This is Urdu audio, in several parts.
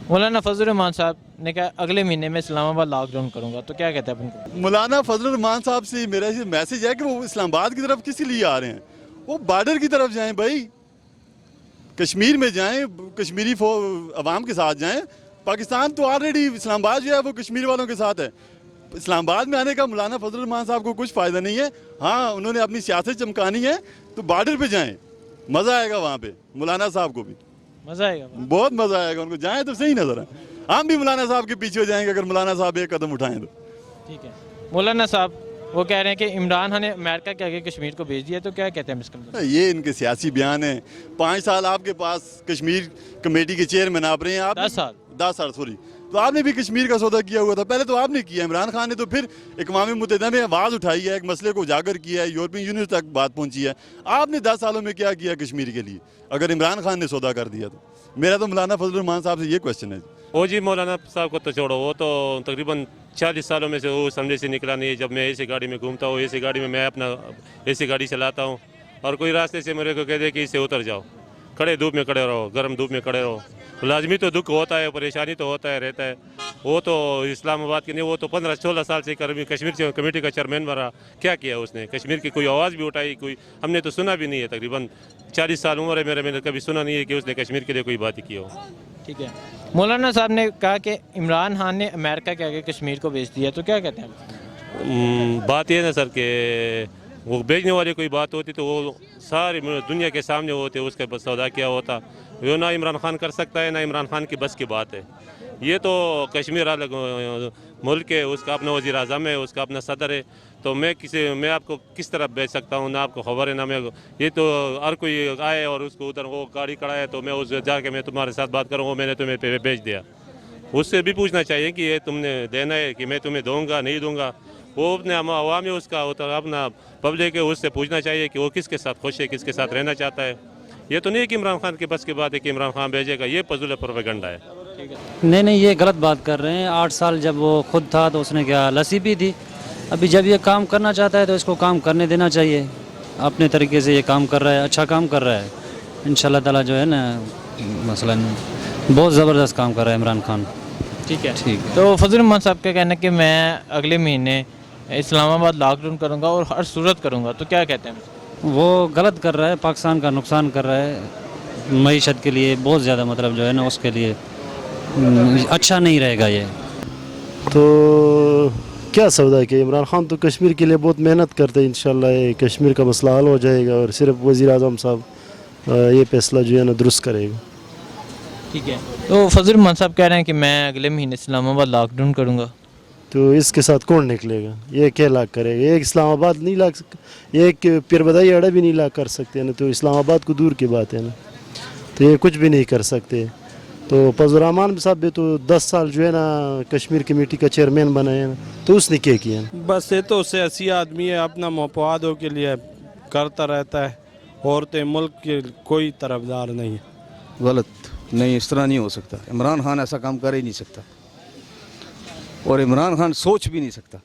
مولانا فضل الرحمان صاحب نے کہا اگلے مہینے میں اسلام آباد لاک ڈاؤن کروں گا، تو کیا کہتے ہیں آپ ان کو؟ مولانا فضل الرحمان صاحب سے میرا یہ میسج ہے کہ وہ اسلام آباد کی طرف کس لیے آ رہے ہیں؟ وہ بارڈر کی طرف جائیں بھائی، کشمیر میں جائیں، کشمیری عوام کے ساتھ جائیں. پاکستان تو آلریڈی اسلام آباد جو ہے وہ کشمیر والوں کے ساتھ ہے. اسلام آباد میں آنے کا مولانا فضل الرحمان صاحب کو کچھ فائدہ نہیں ہے. ہاں انہوں نے اپنی سیاست چمکانی ہے تو بارڈر پہ جائیں، مزہ آئے گا وہاں پہ. مولانا صاحب کو بھی مزہ آئے گا؟ بہت مزہ آئے گا، ان کو جائیں تو صحیح نظر ہے. ہم بھی مولانا صاحب کے پیچھے ہو جائیں گے اگر مولانا صاحب ایک قدم اٹھائیں تو. ٹھیک ہے. مولانا صاحب وہ کہہ رہے ہیں کہ عمران خان نے امریکہ کے آگے کشمیر کو بھیج دیا، تو کیا کہتے ہیں اس کا؟ یہ ان کے سیاسی بیان ہیں. 5 سال آپ کے پاس کشمیر کمیٹی کے چیئرمین آپ رہے ہیں. آپ 10 سال سوری. تو آپ نے بھی کشمیر کا سودا کیا ہوا تھا. پہلے تو آپ نے کیا، عمران خان نے تو پھر اقوام متحدہ میں آواز اٹھائی ہے، ایک مسئلے کو اجاگر کیا ہے، یورپین یونین تک بات پہنچی ہے. آپ نے 10 سالوں میں کیا کیا کشمیر کے لیے اگر عمران خان نے سودا کر دیا تو؟ میرا تو مولانا فضل الرحمان صاحب سے یہ کوشچن ہے. وہ جی مولانا صاحب کو تو چھوڑو، وہ تو تقریباً 40 سالوں میں سے وہ اسمبلی سے نکلا نہیں ہے. جب میں ایسی گاڑی میں گھومتا ہوں، ایسی گاڑی میں اپنا ایسی گاڑی چلاتا ہوں، اور کوئی راستے سے میرے کو کہہ دے کہ اس سے اتر جاؤ، کھڑے دھوپ میں کھڑے رہو، گرم دھوپ میں کھڑے رہو. لازمی تو دکھ ہوتا ہے، پریشانی تو ہوتا ہے، رہتا ہے. وہ تو اسلام آباد کی نہیں، وہ تو 15-16 سال سے کشمیر کمیٹی کا چیئرمین بنا. کیا کیا اس نے؟ کشمیر کی کوئی آواز بھی اٹھائی؟ کوئی ہم نے تو سنا بھی نہیں ہے. تقریباً 40 سال عمر ہے میرے، میں نے کبھی سنا نہیں ہے کہ اس نے کشمیر کے لیے کوئی بات ہی کی ہو. ٹھیک ہے. مولانا صاحب نے کہا کہ عمران خان نے امریکہ کے آگے کشمیر کو بھیج دیا، تو کیا کہتے ہیں؟ بات یہ نا سر کہ وہ بیچنے والی کوئی بات ہوتی تو وہ ساری دنیا کے سامنے ہوتے، اس کا سودا کیا ہوتا. وہ نہ عمران خان کر سکتا ہے، نہ عمران خان کی بس کی بات ہے. یہ تو کشمیر الگ ملک ہے، اس کا اپنا وزیر اعظم ہے، اس کا اپنا صدر ہے. تو میں آپ کو کس طرح بیچ سکتا ہوں؟ نہ آپ کو خبر ہے نہ میں. یہ تو ہر کوئی آئے اور اس کو ادھر وہ گاڑی کھڑا ہے تو میں اس جا کے میں تمہارے ساتھ بات کروں گا، میں نے تمہیں بیچ دیا. اس سے بھی پوچھنا چاہیے کہ یہ تم نے دینا ہے کہ میں تمہیں دوں گا نہیں دوں گا. وہ اپنے عوام ہے، اس کا اپنا پبلک ہے، اس سے پوچھنا چاہیے کہ وہ کس کے ساتھ خوش ہے، کس کے ساتھ رہنا چاہتا ہے. یہ تو نہیں کہ عمران خان کے بس کی بات ہے کہ عمران خان بھیجے گا. یہ فضول پروپیگنڈا ہے. نہیں یہ غلط بات کر رہے ہیں. 8 سال جب وہ خود تھا تو اس نے کیا لسی پی تھی. ابھی جب یہ کام کرنا چاہتا ہے تو اس کو کام کرنے دینا چاہیے. اپنے طریقے سے یہ کام کر رہا ہے، اچھا کام کر رہا ہے. انشاءاللہ تعالیٰ جو ہے نا مثلاً بہت زبردست کام کر رہا ہے عمران خان. ٹھیک ہے. تو فضل الرحمان صاحب کا کہنا ہے کہ میں اگلے مہینے اسلام آباد لاک ڈاؤن کروں گا اور ہر صورت کروں گا، تو کیا کہتے ہیں؟ وہ غلط کر رہا ہے، پاکستان کا نقصان کر رہا ہے. معیشت کے لیے بہت زیادہ مطلب جو ہے نا اس کے لیے اچھا نہیں رہے گا. یہ تو کیا سودا کہ عمران خان تو کشمیر کے لیے بہت محنت کرتے ہیں. انشاءاللہ یہ کشمیر کا مسئلہ حل ہو جائے گا اور صرف وزیر اعظم صاحب یہ فیصلہ جو ہے نا درست کرے گا. ٹھیک ہے. تو فضل الرحمان صاحب کہہ رہے ہیں کہ میں اگلے مہینے اسلام آباد لاک ڈاؤن کروں گا. تو اس کے ساتھ کون نکلے گا؟ یہ کیا لاک کرے گا؟ ایک اسلام آباد نہیں لاک سکتا، ایک پیر بدائی اڑا بھی نہیں لاک کر سکتے نا. تو اسلام آباد کو دور کی بات ہے نا. تو یہ کچھ بھی نہیں کر سکتے. تو فضل الرحمان صاحب بھی تو 10 سال جو ہے نا کشمیر کمیٹی کا چیئرمین بنا ہے نا. تو اس نے کیا کیا؟ بس یہ تو سیاسی آدمی ہے، اپنا مفادوں کے لیے کرتا رہتا ہے. عورتیں ملک کے کوئی طرفدار نہیں ہے. غلط نہیں، اس طرح نہیں ہو سکتا. عمران خان ایسا کام کر ہی نہیں سکتا، اور عمران خان سوچ بھی نہیں سکتا.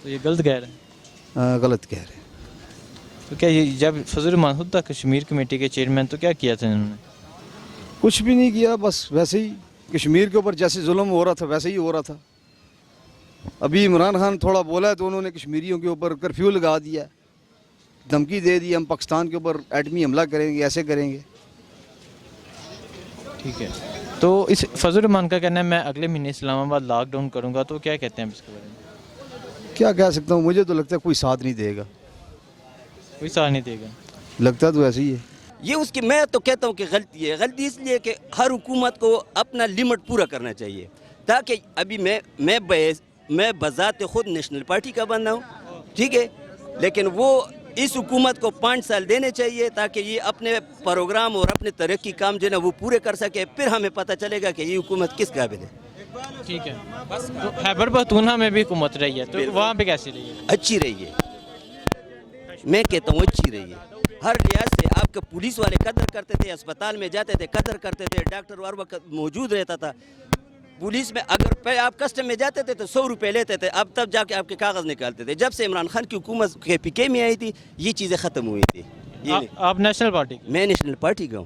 تو یہ غلط کہہ رہے ہیں؟ غلط کہہ رہے ہیں. تو کیا یہ جب فضل الرحمان خود تھا کشمیر کمیٹی کے چیئرمین تو کیا کیا تھا انہوں نے؟ کچھ بھی نہیں کیا، بس ویسے ہی کشمیر کے اوپر جیسے ظلم ہو رہا تھا ویسے ہی ہو رہا تھا. ابھی عمران خان تھوڑا بولا ہے تو انہوں نے کشمیریوں کے اوپر کرفیو لگا دیا، دھمکی دے دی ہم پاکستان کے اوپر ایٹمی حملہ کریں گے، ایسے کریں گے. ٹھیک ہے. تو اس فضل الرحمان کا کہنا ہے میں اگلے مہینے اسلام آباد لاک ڈاؤن کروں گا، تو کیا کہتے ہیں اس کے بارے میں؟ کیا کہہ سکتا ہوں، مجھے تو لگتا ہے کوئی ساتھ نہیں دے گا. کوئی ساتھ نہیں دے گا؟ لگتا تو ایسے ہی ہے. یہ اس کی میں تو کہتا ہوں کہ غلطی ہے. غلطی اس لیے کہ ہر حکومت کو اپنا لمٹ پورا کرنا چاہیے. تاکہ ابھی میں بذات خود نیشنل پارٹی کا بندہ ہوں، ٹھیک ہے، لیکن وہ اس حکومت کو 5 سال دینے چاہیے تاکہ یہ اپنے پروگرام اور اپنے ترقی کام جو ہے نا وہ پورے کر سکے. پھر ہمیں پتہ چلے گا کہ یہ حکومت کس قابل ہے. ٹھیک ہے. تو خیبر پختونخوا میں بھی حکومت رہی ہے، تو وہاں پہ کیسی رہی ہے؟ اچھی رہی ہے. میں کہتا ہوں اچھی رہی ہے. ہر لحاظ سے آپ کے پولیس والے قدر کرتے تھے، اسپتال میں جاتے تھے قدر کرتے تھے، ڈاکٹر ہر وقت موجود رہتا تھا. پولیس میں اگر پہلے آپ کسٹم میں جاتے تھے تو 100 روپے لیتے تھے، اب تب جا کے آپ کے کاغذ نکالتے تھے. جب سے عمران خان کی حکومت KPK میں آئی تھی یہ چیزیں ختم ہوئی تھی. آپ نیشنل پارٹی؟ میں نیشنل پارٹی کا ہوں.